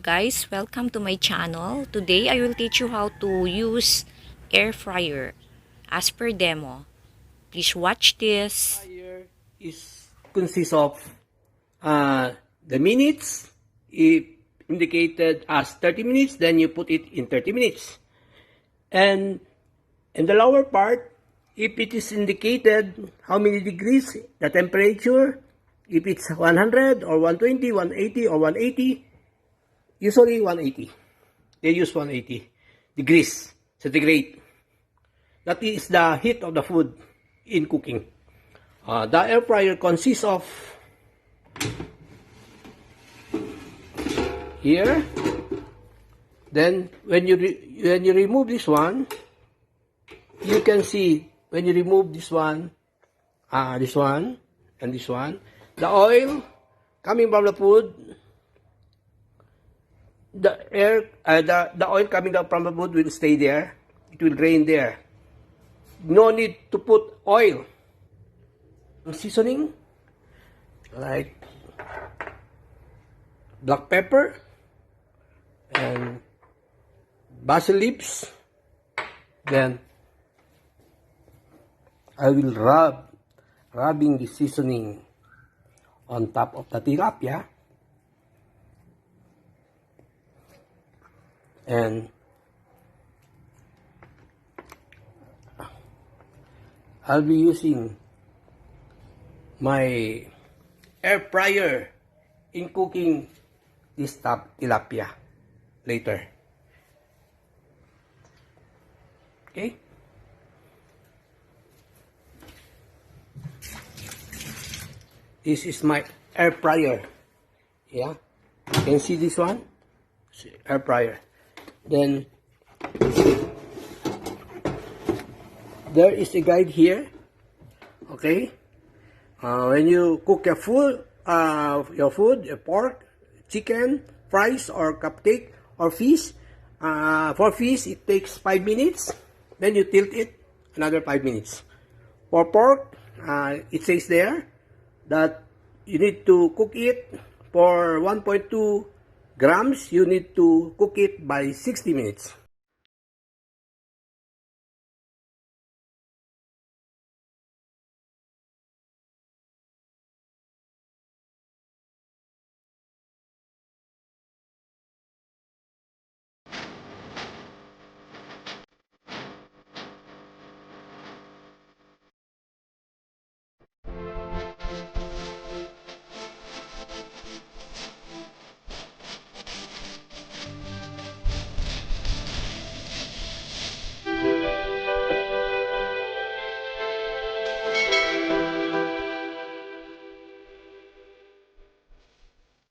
guys, welcome to my channel. Today I will teach you how to use air fryer as per demo. Please watch this. Fryer is consists of the minutes. If indicated as 30 minutes, then you put it in 30 minutes. And in the lower part, if it is indicated how many degrees, the temperature, if it's 100 or 120, 180 or 180, usually 180. They use 180 degrees centigrade. That is the heat of the food in cooking. The air fryer consists of here. Then when you remove this one, you can see when you remove this one and this one, the oil coming from the food, the oil coming out from the food will stay there. It will drain there. No need to put oil. Seasoning like black pepper and basil leaves. Then I will rubbing the seasoning on top of the tilapia, and I'll be using my air fryer in cooking this tilapia later. Okay? This is my air fryer. Yeah? You can see this one? Air fryer. Then there is a guide here. Okay? When you cook your food, your pork, chicken, fries, or cupcake, or fish, for fish it takes 5 minutes. Then you tilt it another 5 minutes. For pork, it says there that you need to cook it for 1.2 grams. You need to cook it by 60 minutes.